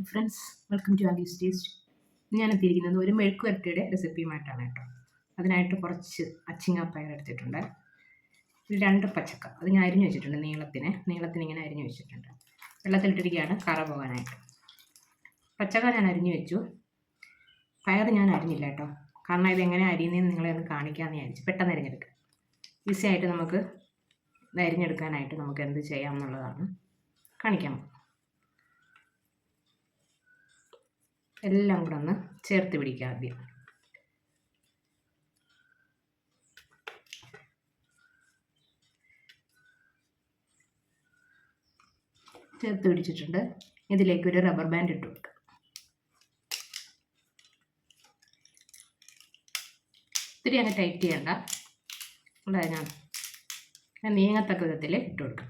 Friends, welcome to ആഗീസ് taste. ഞാൻ എത്തിയിരിക്കുന്നത് ഒരു മെഴുക്ക് വരട്ടിയുടെ റെസിപ്പിയുമായിട്ടാണ് കേട്ടോ. അതിനായിട്ട് കുറച്ച് അച്ചിങ്ങാപ്പയർ എടുത്തിട്ടുണ്ട്. ഒരു 2 പച്ചക്ക, അത് ഞാൻ അരിഞ്ഞു വെച്ചിട്ടുണ്ട്. നീളത്തിന് ഇങ്ങനെ അരിഞ്ഞു വെച്ചിട്ടുണ്ട്. വെള്ളത്തിലിട്ടിരിക്കുകയാണ് കറ പോകാനായിട്ട്. പച്ചക്ക ഞാൻ അരിഞ്ഞു വെച്ചു. പയർ ഞാൻ അരിഞ്ഞില്ല കേട്ടോ, കാരണം ഇതെങ്ങനെ അരിയുന്നതെന്ന് നിങ്ങളെ ഒന്ന് കാണിക്കാമെന്ന് വിചാരിച്ചു. പെട്ടെന്ന് അരിഞ്ഞെടുക്കുക, ഈസി ആയിട്ട് നമുക്ക് ഇത് അരിഞ്ഞെടുക്കാനായിട്ട് നമുക്ക് എന്ത് ചെയ്യാം എന്നുള്ളതാണ് കാണിക്കാൻ. എല്ലാം കൂടെ ഒന്ന് ചേർത്ത് പിടിക്കുക. ആദ്യം ചേർത്ത് പിടിച്ചിട്ടുണ്ട്. ഇതിലേക്ക് ഒരു റബ്ബർ ബാൻഡ് ഇട്ട് കൊടുക്കുക. ഇത്തിരി അങ്ങ് ടൈറ്റ് ചെയ്യണ്ട, ഞാൻ നീങ്ങത്തക്ക വിധത്തിൽ ഇട്ട് കൊടുക്കാം.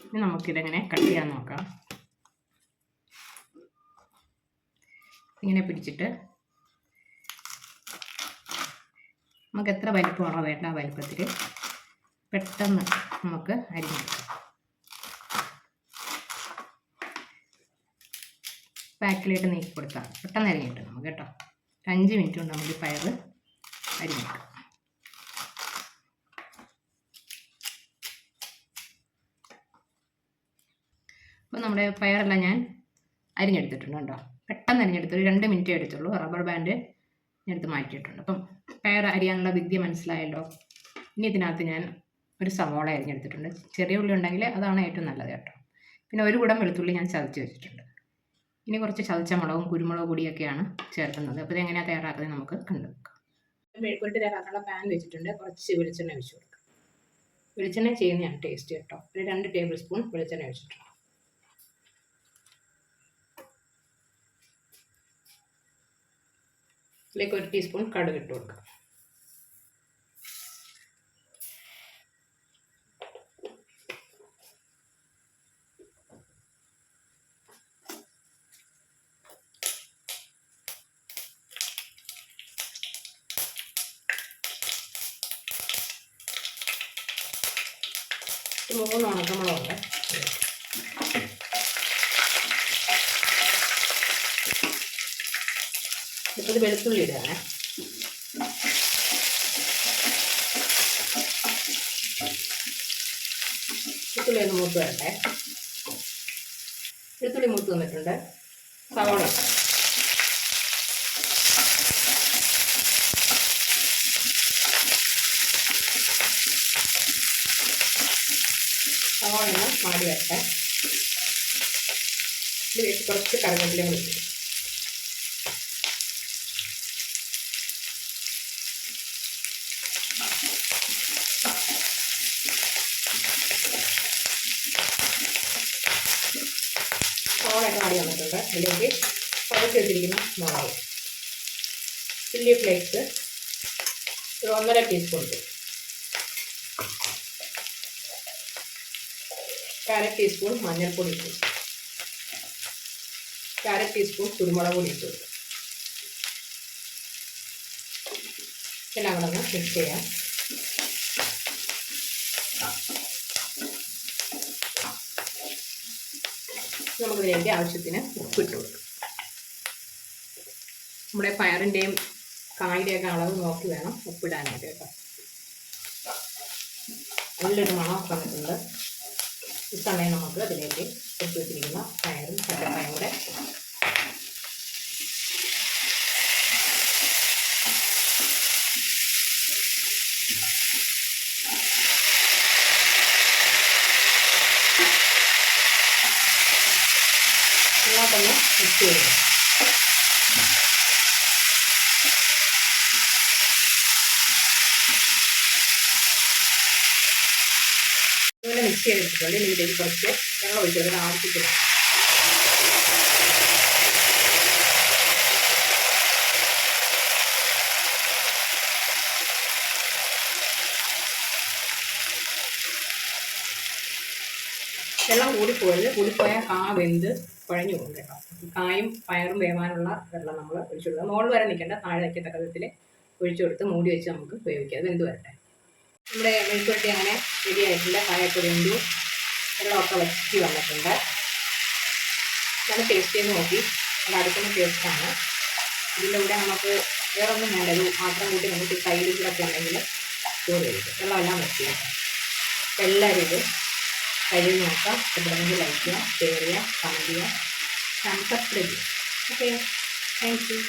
ഇനി നമുക്കിതെങ്ങനെ കട്ട് ചെയ്യാൻ നോക്കാം. ഇങ്ങനെ പിടിച്ചിട്ട് നമുക്ക് എത്ര വലിപ്പമാണോ വേണ്ട ആ വലിപ്പത്തിൽ പെട്ടെന്ന് നമുക്ക് അരിഞ്ഞെടുക്കാം. പാക്കിലേക്ക് നീക്കി കൊടുക്കാം. പെട്ടെന്ന് അരിഞ്ഞിട്ട് നമുക്ക് കേട്ടോ. 5 മിനിറ്റ് കൊണ്ട് നമുക്ക് പയർ അരിഞ്ഞെടുക്കാം. അപ്പോൾ നമ്മുടെ പയറെല്ലാം ഞാൻ അരിഞ്ഞെടുത്തിട്ടുണ്ട് കേട്ടോ. പെട്ടെന്ന് അരിഞ്ഞെടുത്തു, 2 മിനിറ്റേ എടുത്തുള്ളൂ. റബ്ബർ ബാൻഡ് എടുത്ത് മാറ്റിയിട്ടുണ്ട്. അപ്പം പയർ അരിയാനുള്ള വിദ്യ മനസ്സിലായല്ലോ. ഇനി ഇതിനകത്ത് ഞാൻ ഒരു സവോള അരിഞ്ഞെടുത്തിട്ടുണ്ട്. ചെറിയ ഉള്ളി ഉണ്ടെങ്കിൽ അതാണ് ഏറ്റവും നല്ലത് കേട്ടോ. പിന്നെ ഒരു കുടം വെളുത്തുള്ളി ഞാൻ ചതച്ച് വെച്ചിട്ടുണ്ട്. ഇനി കുറച്ച് ചതച്ച മുളകും കുരുമുളക് പൊടിയൊക്കെയാണ് ചേർക്കുന്നത്. അപ്പോൾ ഇതെങ്ങനെയാണ് തയ്യാറാക്കുന്നത് നമുക്ക് കണ്ടു നോക്കാം. മെഴുക്കുവരട്ടി തയ്യാറാക്കാനുള്ള പാൻ വെച്ചിട്ടുണ്ട്. കുറച്ച് വെളിച്ചെണ്ണ ഒഴിച്ച് കൊടുക്കാം. വെളിച്ചെണ്ണ ചെയ്യുന്നതാണ് ടേസ്റ്റ് കേട്ടോ. ഒരു 2 ടേബിൾ സ്പൂൺ വെളിച്ചെണ്ണ ഒഴിച്ചിട്ടുണ്ട്. ഇതിലേക്ക് 1 ടീസ്പൂൺ കടുക് ഇട്ട് കൊടുക്കാം. മൂന്ന് ഉണക്കമുളകുണ്ട്. ഇപ്പോൾ വെളുത്തുള്ളി ഇടുകയാണ്. വെളുത്തുള്ളി ഒന്ന് മൂത്ത് വരട്ടെ. വെളുത്തുള്ളി മൂത്ത് വന്നിട്ടുണ്ട്. സവാള ഒന്ന് മാടി വരട്ടെ. ഇതിലേക്ക് കുറച്ച് കറിവേപ്പില കൂടി ഇട്ടു. സവാളയൊക്കെ മാടി വന്നിട്ടുണ്ട്. അതിലേക്ക് പതച്ച് വെച്ചിരിക്കുന്ന മുളക്, ചില്ലി ഫ്ലേക്സ് ഒരു 1.5 ടീസ്പൂൺ ഇട്ടു. 1/2 ടീസ്പൂൺ മഞ്ഞൾപ്പൊടി ഇട്ടു. 1/2 ടീസ്പൂൺ കുരുമുളക് പൊടി ഇട്ടു. എല്ലാം കൂടെ ഒന്ന് മിക്സ് ചെയ്യാം. നമുക്കിതിലേക്ക് ആവശ്യത്തിന് ഉപ്പിട്ട് കൊടുക്കും. നമ്മുടെ പയറിൻ്റെയും കായുടെയൊക്കെ അളവ് നോക്കി വേണം ഉപ്പിടാനായിട്ട് കേട്ടോ. നല്ലൊരു മണമൊക്കെ വന്നിട്ടുണ്ട്. ഈ സമയം നമുക്ക് അതിലേക്ക് എടുത്ത് വെച്ചിരിക്കുന്ന പയറും പച്ചക്കായും കൂടെ നന്നായിട്ടൊന്ന് മിക്സ് ചെയ്യുക. ഇങ്ങനെ മിക്സ് ചെയ്തെടുത്തിട്ടുണ്ട്. ഇനി ഇതിലേക്ക് കുറച്ച് വെള്ളം ഒഴിച്ചെടുക്കാൻ ആവശ്യത്തിന്. വെള്ളം കൂടിപ്പോയാൽ കാ വെന്ത് കുഴഞ്ഞു പോകും കേട്ടോ. കായും പയറും വേവാനുള്ള വെള്ളം നമ്മൾ ഒഴിച്ചു കൊടുക്കുക. മുകളിൽ വരെ നിൽക്കേണ്ട, താഴെ വയ്ക്കത്തക്ക വിധത്തിൽ ഒഴിച്ചു കൊടുത്ത് മൂടി വെച്ച് നമുക്ക് വേവിക്കാം. അത് വെന്ത് വരട്ടെ. നമ്മുടെ മെഴുക്കുവരട്ടി അങ്ങനെ റെഡി ആയിട്ടില്ല. കായൊക്കെ വെന്തു, വെള്ളമൊക്കെ വറ്റി വന്നിട്ടുണ്ട്. നല്ല ടേസ്റ്റ് ചെയ്ത് നോക്കി, നല്ല അടുക്കുന്ന ടേസ്റ്റാണ്. ഇതിൻ്റെ കൂടെ നമുക്ക് വേറെ ഒന്നും വേണ്ട, ഇത് മാത്രം കൂട്ടി നമുക്ക് തൈര് കൂടെ ഒക്കെ ഉണ്ടെങ്കിൽ ചോറ് കഴിക്കും. വെള്ളമെല്ലാം വെക്കുക. അപ്പോൾ എല്ലാവരും ഇത് കഴിവ് നോക്കാം. ഇഷ്ടപ്പെടുന്നെങ്കിൽ ലൈക്ക് ചെയ്യുക, ഷെയർ ചെയ്യുക, കമൻറ്റ് ചെയ്യുക, സബ്സ്ക്രൈബ് ചെയ്യുക. Okay, thank you.